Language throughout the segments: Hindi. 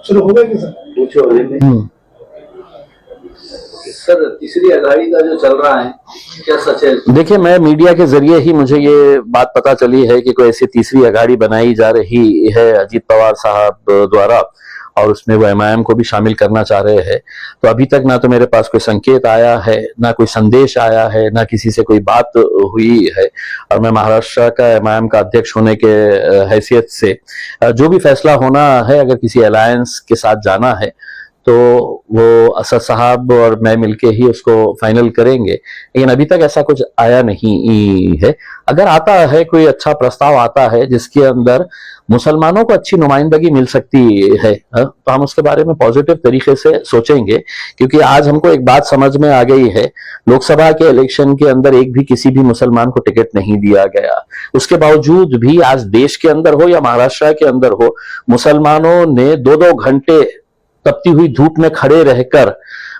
शुरू हो गए सर? पूछो सर, तीसरी अघाड़ी का जो चल रहा है क्या सच है? देखिए, मैं मीडिया के जरिए ही मुझे ये बात पता चली है कि कोई ऐसी तीसरी अघाड़ी बनाई जा रही है अजीत पवार साहब द्वारा, और उसमें वो एमआईएम को भी शामिल करना चाह रहे हैं। तो अभी तक ना तो मेरे पास कोई संकेत आया है, ना कोई संदेश आया है, ना किसी से कोई बात हुई है। और मैं महाराष्ट्र का एमआईएम का अध्यक्ष होने के हैसियत से जो भी फैसला होना है, अगर किसी अलायंस के साथ जाना है तो वो असद साहब और मैं मिलके ही उसको फाइनल करेंगे। लेकिन अभी तक ऐसा कुछ आया नहीं है। अगर आता है, कोई अच्छा प्रस्ताव आता है जिसके अंदर मुसलमानों को अच्छी नुमाइंदगी मिल सकती है, तो हम उसके बारे में पॉजिटिव तरीके से सोचेंगे। क्योंकि आज हमको एक बात समझ में आ गई है, लोकसभा के इलेक्शन के अंदर एक भी किसी भी मुसलमान को टिकट नहीं दिया गया। उसके बावजूद भी आज देश के अंदर हो या महाराष्ट्र के अंदर हो, मुसलमानों ने 2-2 घंटे तपती हुई धूप में खड़े रहकर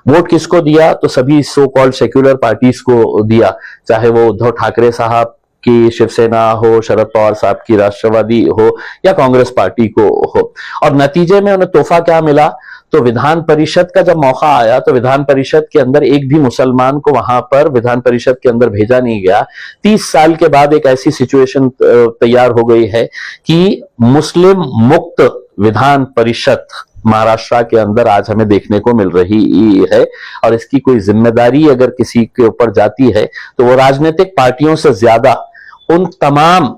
वोट किसको दिया? तो सभी सो कॉल्ड सेक्युलर पार्टीज को दिया। चाहे वो उद्धव ठाकरे साहब की शिवसेना हो, शरद पवार साहब की राष्ट्रवादी हो, या कांग्रेस पार्टी को हो। और नतीजे में उन्हें तोहफा क्या मिला? तो विधान परिषद का जब मौका आया तो विधान परिषद के अंदर एक भी मुसलमान को वहां पर विधान परिषद के अंदर भेजा नहीं गया। 30 साल के बाद एक ऐसी सिचुएशन तैयार हो गई है कि मुस्लिम मुक्त विधान परिषद महाराष्ट्र के अंदर आज हमें देखने को मिल रही है। और इसकी कोई जिम्मेदारी अगर किसी के ऊपर जाती है तो वो राजनीतिक पार्टियों से ज्यादा उन तमाम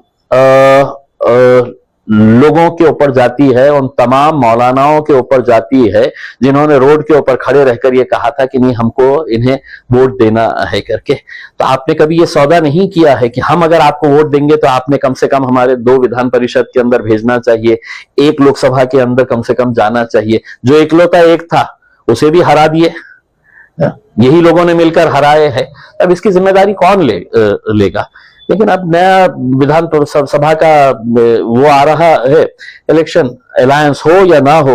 लोगों के ऊपर जाती है, उन तमाम मौलानाओं के ऊपर जाती है जिन्होंने रोड के ऊपर खड़े रहकर ये कहा था कि नहीं, हमको इन्हें वोट देना है करके। तो आपने कभी ये सौदा नहीं किया है कि हम अगर आपको वोट देंगे तो आपने कम से कम हमारे 2 विधान परिषद के अंदर भेजना चाहिए, 1 लोकसभा के अंदर कम से कम जाना चाहिए। जो इकलौता एक था उसे भी हरा दिए, यही लोगों ने मिलकर हराए हैं। अब इसकी जिम्मेदारी कौन लेगा? लेकिन अब नया विधान सभा का वो आ रहा है इलेक्शन, अलायंस हो या ना हो,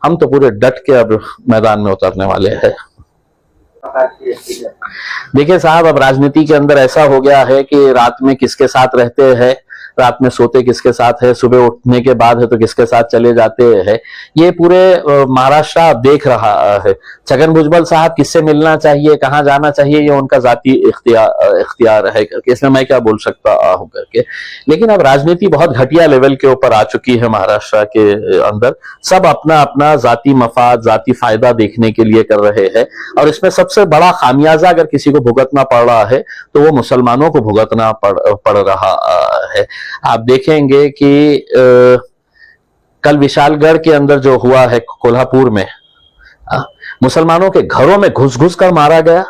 हम तो पूरे डट के अब मैदान में उतरने वाले हैं। देखिए साहब, अब राजनीति के अंदर ऐसा हो गया है कि रात में किसके साथ रहते हैं, रात में सोते किसके साथ है, सुबह उठने के बाद है तो किसके साथ चले जाते हैं, ये पूरे महाराष्ट्र देख रहा है। छगन भुजबल साहब किससे मिलना चाहिए, कहाँ जाना चाहिए, ये उनका जाती इख्तियार है करके, इसमें मैं क्या बोल सकता हूं करके। लेकिन अब राजनीति बहुत घटिया लेवल के ऊपर आ चुकी है महाराष्ट्र के अंदर। सब अपना अपना जाती मफाद, जाती फायदा देखने के लिए कर रहे हैं। और इसमें सबसे बड़ा खामियाजा अगर किसी को भुगतना पड़ रहा है तो वो मुसलमानों को भुगतना पड़ रहा है। आप देखेंगे कि कल विशालगढ़ के अंदर जो हुआ है कोल्हापुर में, मुसलमानों के घरों में घुस घुस कर मारा गया।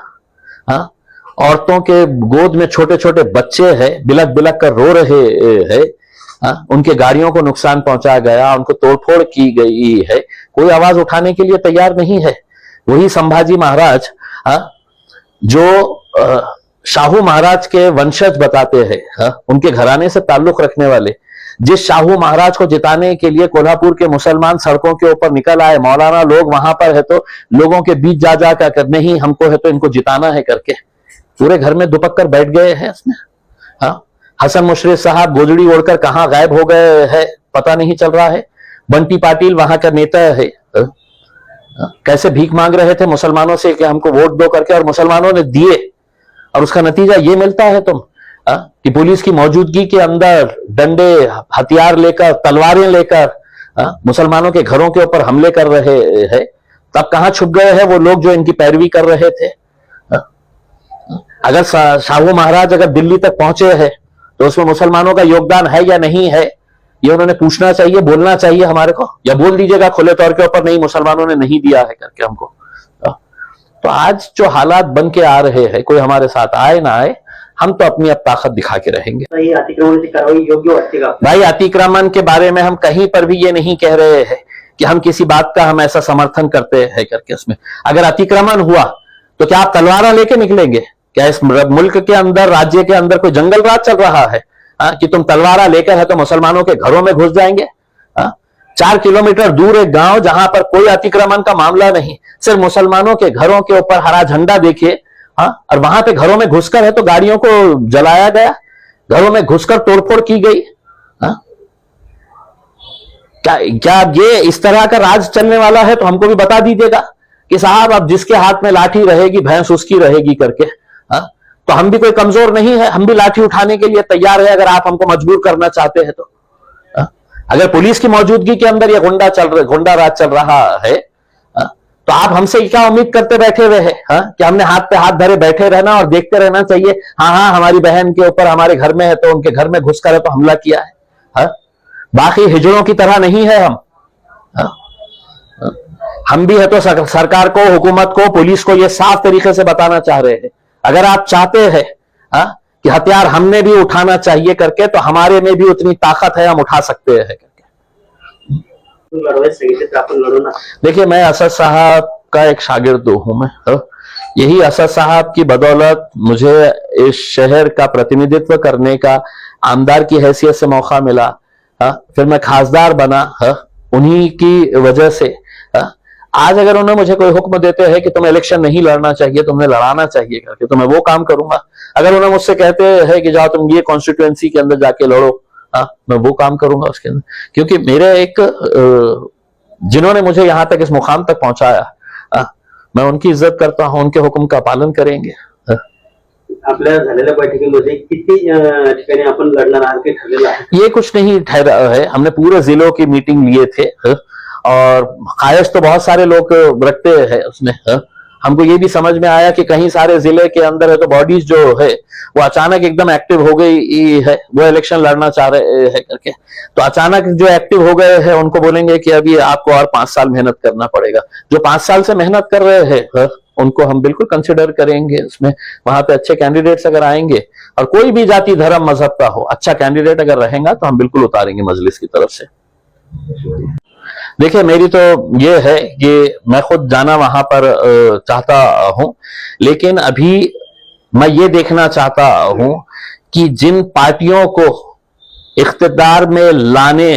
औरतों के गोद में छोटे छोटे बच्चे हैं, बिलक बिलक कर रो रहे हैं। उनके गाड़ियों को नुकसान पहुंचा गया, उनको तोड़फोड़ की गई है। कोई आवाज उठाने के लिए तैयार नहीं है। वही संभाजी महाराज जो शाहू महाराज के वंशज बताते हैं, उनके घराने से ताल्लुक रखने वाले, जिस शाहू महाराज को जिताने के लिए कोल्हापुर के मुसलमान सड़कों के ऊपर निकल आए, मौलाना लोग वहां पर है तो लोगों के बीच जा जा कर नहीं, हमको है तो इनको जिताना है करके पूरे घर में दुपक कर बैठ गए हैं इसमें। हसन मुशर्रफ साहब गोजड़ी ओढ़कर कहां गायब हो गए हैं पता नहीं चल रहा है। बंटी पाटिल वहां का नेता है, कैसे भीख मांग रहे थे मुसलमानों से कि हमको वोट दो करके, और मुसलमानों ने दिए। और उसका नतीजा ये मिलता है कि पुलिस की मौजूदगी के अंदर डंडे, हथियार लेकर, तलवारें लेकर मुसलमानों के घरों के ऊपर हमले कर रहे हैं। तब कहां छुप गए हैं वो लोग जो इनकी पैरवी कर रहे थे? अगर शाहू महाराज अगर दिल्ली तक पहुंचे हैं तो उसमें मुसलमानों का योगदान है या नहीं है, ये उन्होंने पूछना चाहिए, बोलना चाहिए हमारे को। या बोल दीजिएगा खुले तौर के ऊपर, नहीं मुसलमानों ने नहीं दिया है करके हमको। तो आज जो हालात बन के आ रहे हैं, कोई हमारे साथ आए ना आए, हम तो अपनी अब ताकत दिखा के रहेंगे। अतिक्रमण की कार्रवाई योग्य होगा? भाई, अतिक्रमण के बारे में हम कहीं पर भी ये नहीं कह रहे हैं कि हम किसी बात का हम ऐसा समर्थन करते हैं करके। उसमें अगर अतिक्रमण हुआ तो क्या आप तलवार लेके निकलेंगे? क्या इस मुल्क के अंदर, राज्य के अंदर कोई जंगल राज चल रहा है कि तुम तलवार लेकर है तो मुसलमानों के घरों में घुस जाएंगे? 4 किलोमीटर दूर एक गांव जहां पर कोई अतिक्रमण का मामला नहीं, सिर्फ मुसलमानों के घरों के ऊपर हरा झंडा देखिए, और वहां पे घरों में घुसकर है तो गाड़ियों को जलाया गया, घरों में घुसकर तोड़फोड़ की गई। क्या क्या ये इस तरह का राज चलने वाला है? तो हमको भी बता दीजिएगा कि साहब अब जिसके हाथ में लाठी रहेगी भैंस उसकी रहेगी करके। हाँ, तो हम भी कोई कमजोर नहीं है, हम भी लाठी उठाने के लिए तैयार है अगर आप हमको मजबूर करना चाहते हैं तो। हाँ, अगर पुलिस की मौजूदगी के अंदर यह गुंडा राज चल रहा है, तो आप हमसे क्या उम्मीद करते बैठे हुए हैं? हाँ, कि हमने हाथ पे हाथ धरे बैठे रहना और देखते रहना चाहिए? हाँ हाँ, हमारी बहन के ऊपर हमारे घर में है तो उनके घर में घुसकर है तो हमला किया है। हाँ, बाकी हिजड़ों की तरह नहीं है हम। हाँ, हम भी है तो सरकार को, हुकूमत को, पुलिस को यह साफ तरीके से बताना चाह रहे हैं, अगर आप चाहते हैं कि हथियार हमने भी उठाना चाहिए करके, तो हमारे में भी उतनी ताकत है, हम उठा सकते हैं करके। देखिए, मैं असद साहब का एक शागिर्द हूं मैं। यही असद साहब की बदौलत मुझे इस शहर का प्रतिनिधित्व करने का आमदार की हैसियत से मौका मिला। फिर मैं खासदार बना उन्हीं की वजह से। आज अगर उन्हें मुझे कोई हुक्म देते हैं कि तुम्हें इलेक्शन नहीं लड़ना चाहिए, तुम्हें लड़ाना चाहिए करके, तो मैं वो काम करूंगा। अगर उन्हें मुझसे कहते हैं कि जाओ तुम ये कॉन्स्टिट्यूएंसी के अंदर जाके लड़ो, मैं वो काम करूंगा उसके अंदर। क्योंकि मेरे एक जिन्होंने मुझे यहां तक इस मुकाम तक पहुंचाया, मैं उनकी इज्जत करता हूं, उनके हुक्म का पालन करेंगे। आपल्या झालेल्या बैठकीमध्ये किती ठिकाणी आपण लढणार आहात ते ठरलेलं आहे? ये कुछ नहीं ठहरा है, हमने पूरे जिलों की मीटिंग लिए थे और ख्वाहिश तो बहुत सारे लोग रखते हैं उसमें। हमको ये भी समझ में आया कि कहीं सारे जिले के अंदर है तो बॉडीज जो है वो अचानक एकदम एक्टिव हो गई है, वो इलेक्शन लड़ना चाह रहे हैं करके। तो अचानक जो एक्टिव हो गए हैं उनको बोलेंगे कि अभी आपको और 5 साल मेहनत करना पड़ेगा। जो 5 साल से मेहनत कर रहे हैं उनको हम बिल्कुल कंसिडर करेंगे उसमें। वहां पे अच्छे कैंडिडेट्स अगर आएंगे और कोई भी जाति धर्म मजहब का हो, अच्छा कैंडिडेट अगर रहेगा तो हम बिल्कुल उतारेंगे मजलिस की तरफ से। देखिए, मेरी तो ये है कि मैं खुद जाना वहां पर चाहता हूं, लेकिन अभी मैं ये देखना चाहता हूं कि जिन पार्टियों को इख्तिदार में लाने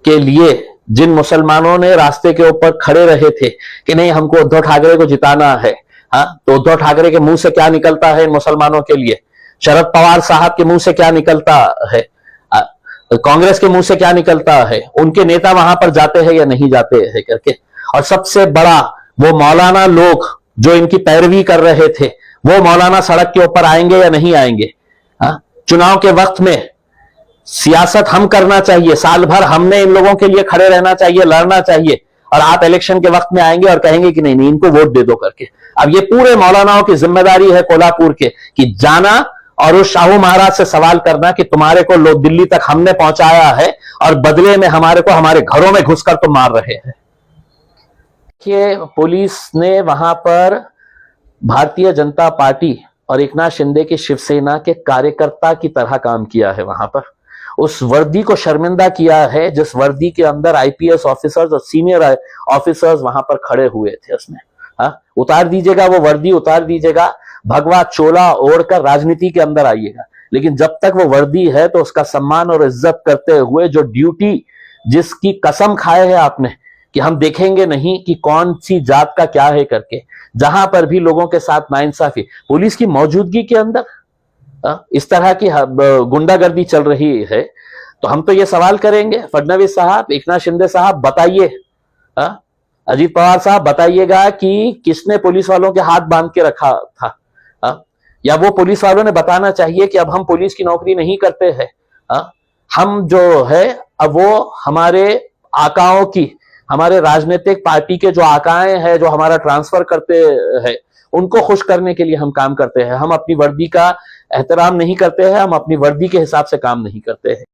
के लिए जिन मुसलमानों ने रास्ते के ऊपर खड़े रहे थे कि नहीं हमको उद्धव ठाकरे को जिताना है, तो उद्धव ठाकरे के मुंह से क्या निकलता है इन मुसलमानों के लिए? शरद पवार साहब के मुंह से क्या निकलता है? कांग्रेस के मुंह से क्या निकलता है? उनके नेता वहां पर जाते हैं या नहीं जाते हैं करके। और सबसे बड़ा, वो मौलाना लोग जो इनकी पैरवी कर रहे थे, वो मौलाना सड़क के ऊपर आएंगे या नहीं आएंगे? चुनाव के वक्त में सियासत हम करना चाहिए, साल भर हमने इन लोगों के लिए खड़े रहना चाहिए, लड़ना चाहिए, और आप इलेक्शन के वक्त में आएंगे और कहेंगे कि नहीं नहीं इनको वोट दे दो करके। अब ये पूरे मौलानाओं की जिम्मेदारी है कोल्हापुर के कि जाना और उस शाहू महाराज से सवाल करना कि तुम्हारे को लोग दिल्ली तक हमने पहुंचाया है और बदले में हमारे को हमारे घरों में घुसकर तुम मार रहे हैं। देखिए, पुलिस ने वहां पर भारतीय जनता पार्टी और एकनाथ शिंदे की शिवसेना के कार्यकर्ता की तरह काम किया है। वहां पर उस वर्दी को शर्मिंदा किया है जिस वर्दी के अंदर आईपीएस ऑफिसर्स और सीनियर ऑफिसर्स वहां पर खड़े हुए थे। उसमें उतार दीजिएगा, वो वर्दी उतार दीजिएगा, भगवा चोला ओढ़कर राजनीति के अंदर आइएगा, लेकिन जब तक वो वर्दी है तो उसका सम्मान और इज्जत करते हुए जो ड्यूटी, जिसकी कसम खाए है आपने कि हम देखेंगे नहीं कि कौन सी जात का क्या है करके, जहां पर भी लोगों के साथ नाइंसाफी, पुलिस की मौजूदगी के अंदर इस तरह की गुंडागर्दी चल रही है, तो हम तो ये सवाल करेंगे, फडणवीस साहब, एकनाथ शिंदे साहब, बताइए, अजीत पवार साहब, बताइएगा कि किसने पुलिस वालों के हाथ बांध के रखा था? या वो पुलिस वालों ने बताना चाहिए कि अब हम पुलिस की नौकरी नहीं करते हैं, हम जो है अब वो हमारे आकाओं की, हमारे राजनीतिक पार्टी के जो आकाएं हैं जो हमारा ट्रांसफर करते हैं उनको खुश करने के लिए हम काम करते हैं। हम अपनी वर्दी का एहतराम नहीं करते हैं, हम अपनी वर्दी के हिसाब से काम नहीं करते हैं।